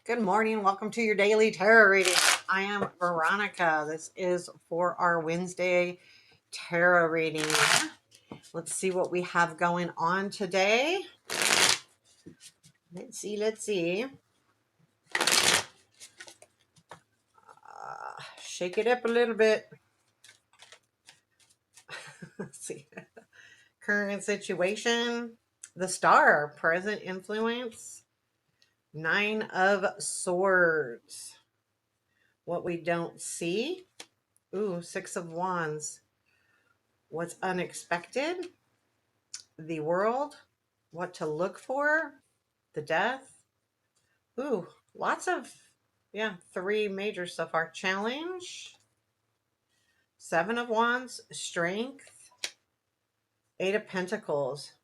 Good morning. Welcome to your daily tarot reading. I am Veronica. This is for our Wednesday tarot reading. Let's see what we have going on today. Let's see. Shake it up a little bit. Let's see. Current situation. The star. Present influence. 9 of Swords. What we don't see. Ooh, 6 of Wands. What's unexpected? The World. What to look for. The Death. Ooh, lots of, yeah, 3 major so far. Challenge. 7 of Wands. Strength. 8 of Pentacles.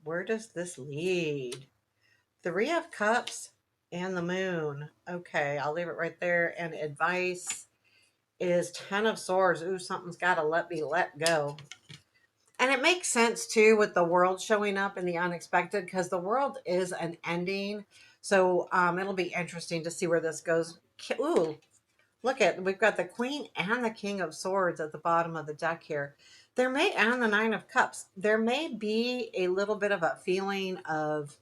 Where does this lead? 3 of Cups and the Moon. Okay, I'll leave it right there. And advice is 10 of Swords. Ooh, something's got to let go. And it makes sense too with the World showing up in the unexpected, because the World is an ending. So it'll be interesting to see where this goes. Ooh, look we've got the Queen and the King of Swords at the bottom of the deck here. And the 9 of Cups. There may be a little bit of a feeling of,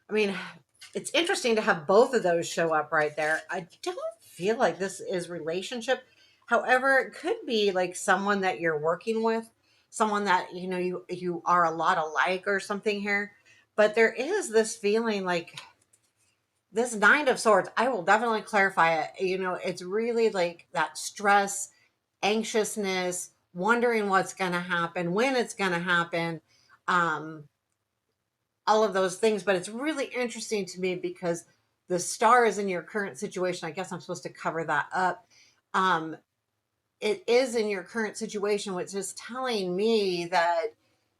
I mean, it's interesting to have both of those show up right there. I don't feel like this is relationship. However, it could be like someone that you're working with, someone that you are a lot alike or something here. But there is this feeling like this 9 of Swords. I will definitely clarify it. It's really like that stress, anxiousness, wondering what's going to happen, when it's going to happen. Um, all of those things. But it's really interesting to me because the star is in your current situation. I guess I'm supposed to cover that up. It is in your current situation, which is telling me that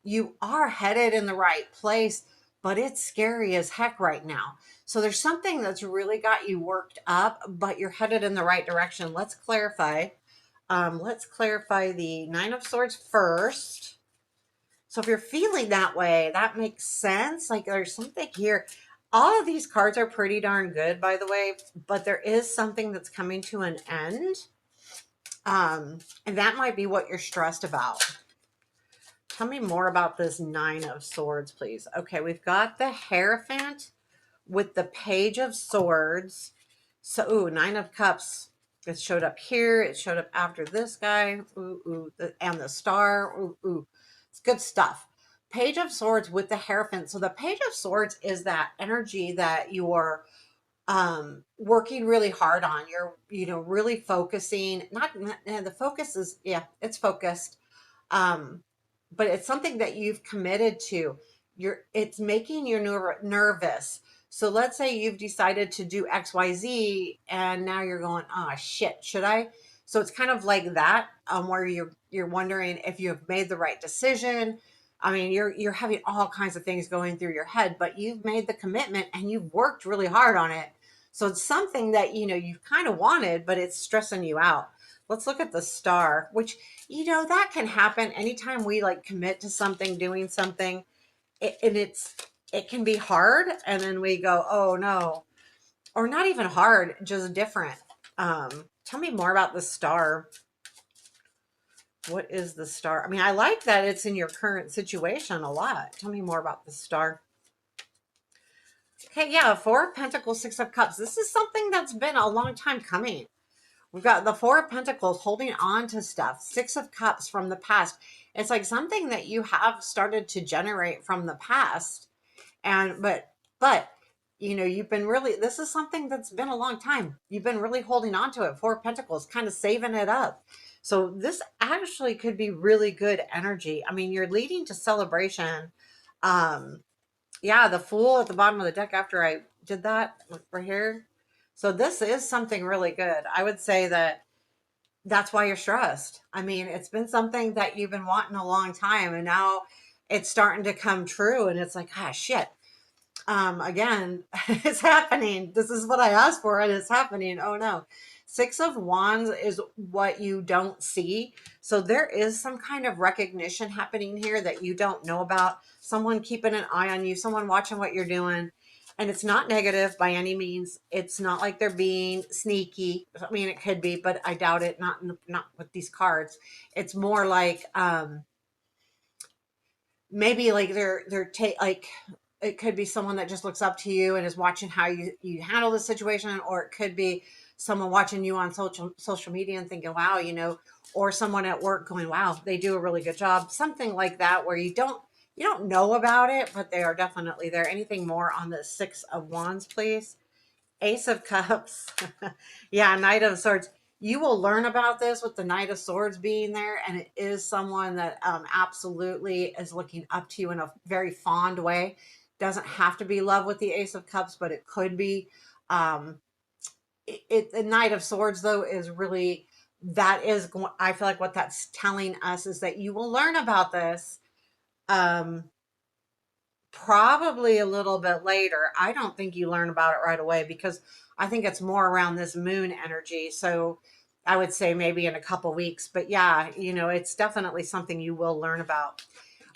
you are headed in the right place, but it's scary as heck right now. So there's something that's really got you worked up, but you're headed in the right direction. Let's clarify. Let's clarify the 9 of Swords first. So if you're feeling that way, that makes sense. Like there's something here. All of these cards are pretty darn good, by the way, but there is something that's coming to an end. And that might be what you're stressed about. Tell me more about this 9 of Swords, please. Okay, we've got the Hierophant with the Page of Swords. So, ooh, 9 of Cups. It showed up here. It showed up after this guy. And the star. It's good stuff. Page of Swords with the Hierophant. So the Page of Swords is that energy that you're working really hard on. You're really focusing. Not the focus is, yeah, it's focused. But it's something that you've committed to. It's making you nervous. So let's say you've decided to do XYZ and now you're going, oh shit, should I? So it's kind of like that, where you're wondering if you've made the right decision. I mean, you're having all kinds of things going through your head, but you've made the commitment and you've worked really hard on it. So it's something that you kind of wanted, but it's stressing you out. Let's look at the star, which that can happen anytime we like commit to something, doing something, and it can be hard, and then we go, oh no, or not even hard, just different. Tell me more about the star. What is the star? I mean, I like that it's in your current situation a lot. Tell me more about the star. Okay, yeah, 4 of Pentacles, 6 of Cups. This is something that's been a long time coming. We've got the 4 of Pentacles holding on to stuff, 6 of Cups from the past. It's like something that you have started to generate from the past. But you've been really, this is something that's been a long time. You've been really holding on to it. 4 of Pentacles, kind of saving it up. So this actually could be really good energy. I mean, you're leading to celebration. Yeah, the Fool at the bottom of the deck after I did that right here. So this is something really good. I would say that's why you're stressed. I mean, it's been something that you've been wanting a long time, and now it's starting to come true. And it's like, ah, shit. Again, it's happening. This is what I asked for, and it's happening. Oh no. 6 of Wands is what you don't see. So there is some kind of recognition happening here that you don't know about. Someone keeping an eye on you, someone watching what you're doing. And it's not negative by any means. It's not like they're being sneaky. I mean, it could be, but I doubt it. Not with these cards. It's more like maybe like like it could be someone that just looks up to you and is watching how you handle the situation, or it could be someone watching you on social media and thinking, wow, or someone at work going, wow, they do a really good job, something like that, where you don't know about it, but they are definitely there. Anything more on the Six of Wands, please? Ace of Cups. Yeah, Knight of Swords. You will learn about this with the Knight of Swords being there, and it is someone that absolutely is looking up to you in a very fond way. Doesn't have to be love with the Ace of Cups, but it could be. Um, the Knight of Swords, though, is really, I feel like what that's telling us is that you will learn about this. Um, Probably a little bit later. I don't think you learn about it right away, because I think it's more around this moon energy. So I would say maybe in a couple weeks. But yeah, it's definitely something you will learn about.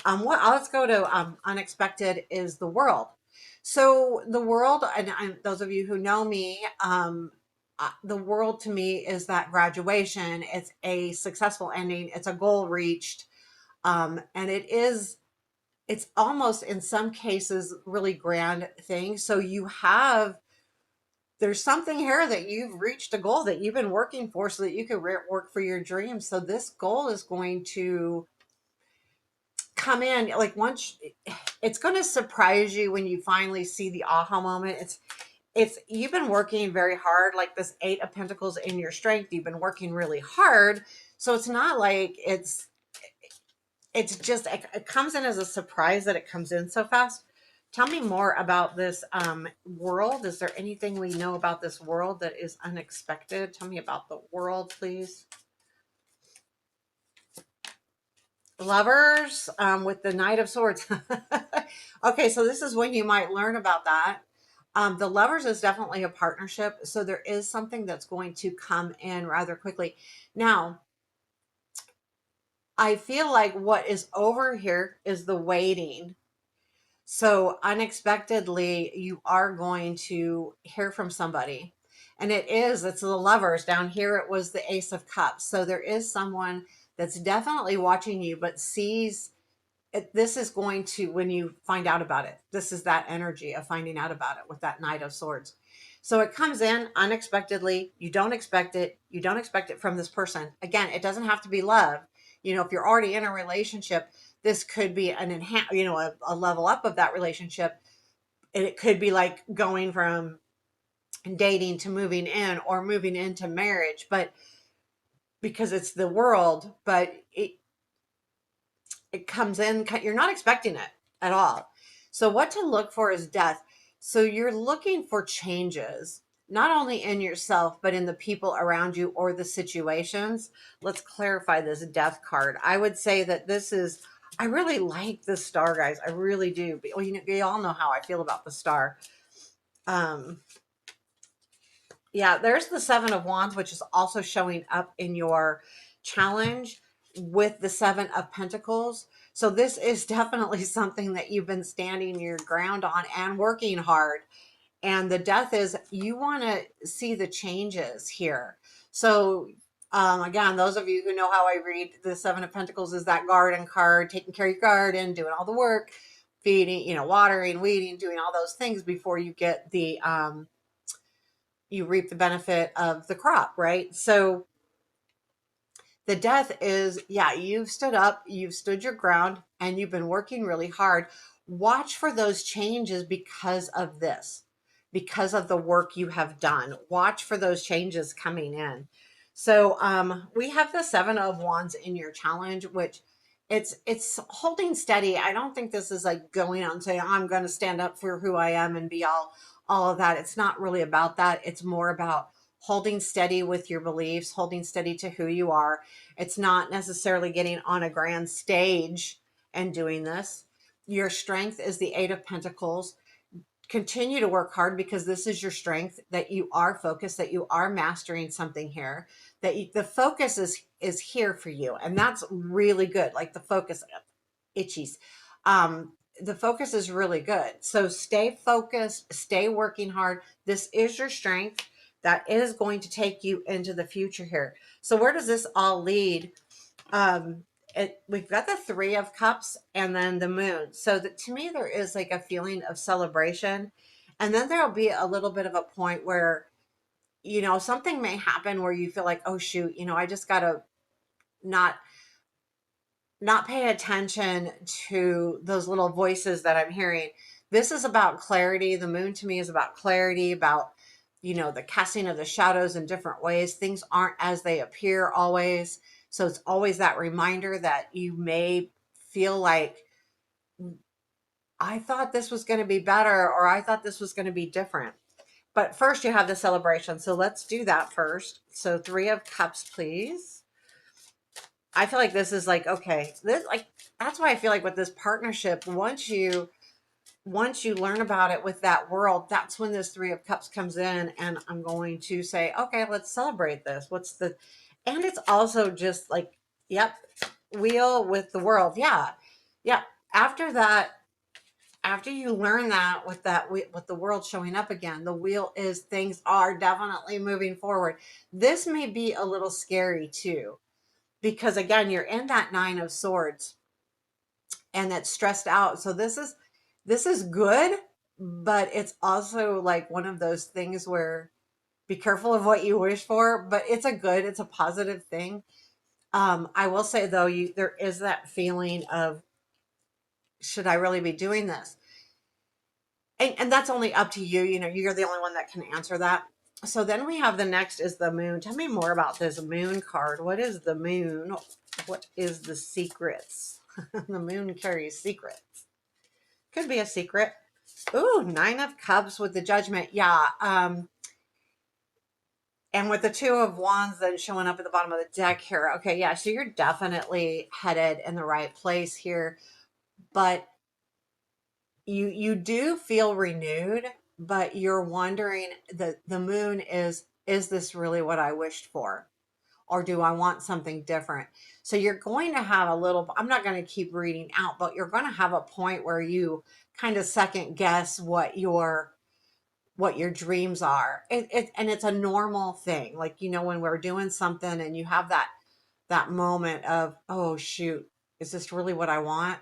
Let's go to unexpected is the world. So the world, and those of you who know me, the world to me is that graduation. It's a successful ending. It's a goal reached. And it's almost in some cases really grand thing. So there's something here that you've reached a goal that you've been working for so that you can work for your dreams. So this goal is going to come in like once. It's going to surprise you when you finally see the aha moment. It's you've been working very hard, like this Eight of Pentacles in your strength. You've been working really hard. So it's not like it's just it comes in as a surprise that it comes in so fast. Tell me more about this world. Is there anything we know about this world that is unexpected? Tell me about the world, please. Lovers, with the Knight of Swords. Okay, so this is when you might learn about that. The Lovers is definitely a partnership, so there is something that's going to come in rather quickly. Now, I feel like what is over here is the waiting. So unexpectedly, you are going to hear from somebody. And it's the Lovers. Down here, it was the Ace of Cups. So there is someone that's definitely watching you, but sees it. This is going to, when you find out about it, this is that energy of finding out about it with that Knight of Swords. So it comes in unexpectedly. You don't expect it. You don't expect it from this person. Again, it doesn't have to be love. If you're already in a relationship, this could be an a level up of that relationship. And it could be like going from dating to moving in, or moving into marriage, but because it's the world, but it comes in, you're not expecting it at all. So what to look for is death. So you're looking for changes, not only in yourself, but in the people around you or the situations. Let's clarify this death card. I would say that I really like the star, guys. I really do. Well, you all know how I feel about the star. Yeah, there's the Seven of Wands, which is also showing up in your challenge with the Seven of Pentacles. So this is definitely something that you've been standing your ground on and working hard. And the death is, you want to see the changes here. So again, those of you who know how I read, the Seven of Pentacles is that garden card, taking care of your garden, doing all the work, feeding, watering, weeding, doing all those things before you get you reap the benefit of the crop, right? So the death is, yeah, you've stood up, you've stood your ground, and you've been working really hard. Watch for those changes because of this, because of the work you have done. Watch for those changes coming in. So we have the Seven of Wands in your challenge, which it's holding steady. I don't think this is like going on saying, I'm going to stand up for who I am and be all of that. It's not really about that. It's more about holding steady with your beliefs, holding steady to who you are. It's not necessarily getting on a grand stage and doing this. Your strength is the Eight of Pentacles. Continue to work hard, because this is your strength, that you are focused, that you are mastering something here, that the focus is here for you. And that's really good. Like the focus itchies. the focus is really good. So stay focused, stay working hard. This is your strength that is going to take you into the future here. So where does this all lead? We've got the Three of Cups and then the Moon. So that, to me, there is like a feeling of celebration. And then there'll be a little bit of a point where, something may happen where you feel like, oh shoot, I just gotta not not pay attention to those little voices that I'm hearing. This is about clarity. The moon to me is about clarity, about, the casting of the shadows in different ways. Things aren't as they appear always. So it's always that reminder that you may feel like, I thought this was going to be better, or I thought this was going to be different. But first, you have the celebration. So let's do that first. So Three of Cups, please. I feel like this is like, okay, this, like, that's why I feel like with this partnership, once you learn about it with that world, that's when this Three of Cups comes in, and I'm going to say, okay, let's celebrate this. And it's also just like, yep, wheel with the world. Yeah. Yeah. After that, after you learn that with the world showing up again, the wheel is, things are definitely moving forward. This may be a little scary too, because again, you're in that Nine of Swords and it's stressed out. So this is good, but it's also like one of those things where, be careful of what you wish for, but it's a positive thing. I will say though, there is that feeling of, should I really be doing this? And that's only up to you. You're the only one that can answer that. So then we have, the next is the Moon. Tell me more about this Moon card. What is the Moon? What is the secrets? The Moon carries secrets. Could be a secret. Ooh, Nine of Cups with the Judgment. Yeah. And with the Two of Wands then showing up at the bottom of the deck here. Okay, yeah. So you're definitely headed in the right place here. But you do feel renewed, but you're wondering, the moon is this really what I wished for? Or do I want something different? So you're going to have a little, I'm not going to keep reading out, but you're going to have a point where you kind of second guess what your dreams are. And it's a normal thing. Like, when we're doing something and you have that moment of, oh shoot, is this really what I want?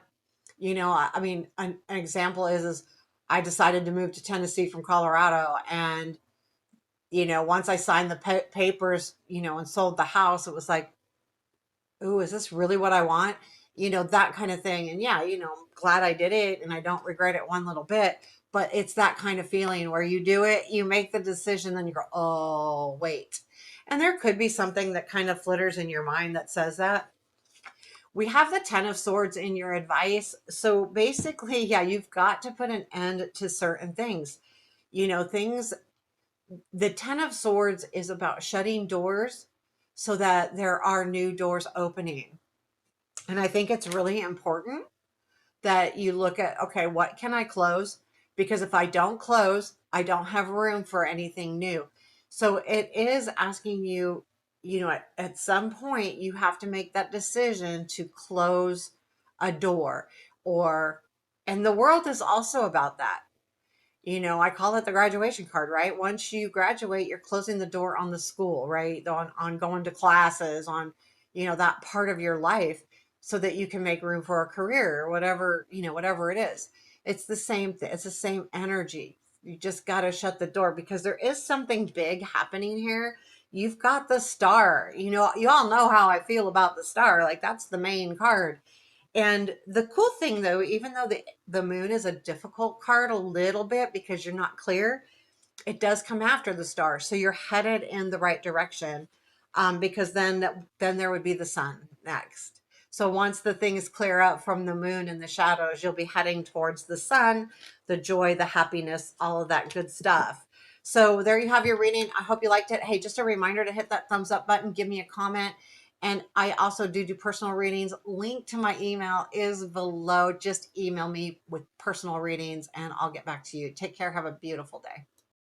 I mean, an example is I decided to move to Tennessee from Colorado, and once I signed the papers, and sold the house, it was like, ooh, is this really what I want? That kind of thing. And yeah, I'm glad I did it, and I don't regret it one little bit. But it's that kind of feeling where you do it, you make the decision, then you go, oh, wait. And there could be something that kind of flitters in your mind that says that. We have the Ten of Swords in your advice. So basically, yeah, you've got to put an end to certain things. Things, the Ten of Swords is about shutting doors so that there are new doors opening. And I think it's really important that you look at, okay, what can I close? Because if I don't close, I don't have room for anything new. So it is asking you, at some point, you have to make that decision to close a door. And the world is also about that. I call it the graduation card, right? Once you graduate, you're closing the door on the school, right? On going to classes, on, that part of your life, so that you can make room for a career or whatever, whatever it is. It's the same thing. It's the same energy. You just got to shut the door, because there is something big happening here. You've got the Star. You all know how I feel about the Star. Like, that's the main card. And the cool thing though, even though the moon is a difficult card a little bit because you're not clear, it does come after the Star. So you're headed in the right direction, because then there would be the sun next. So once the things clear up from the moon and the shadows, you'll be heading towards the sun, the joy, the happiness, all of that good stuff. So there you have your reading. I hope you liked it. Hey, just a reminder to hit that thumbs up button, give me a comment. And I also do personal readings. Link to my email is below. Just email me with personal readings and I'll get back to you. Take care. Have a beautiful day.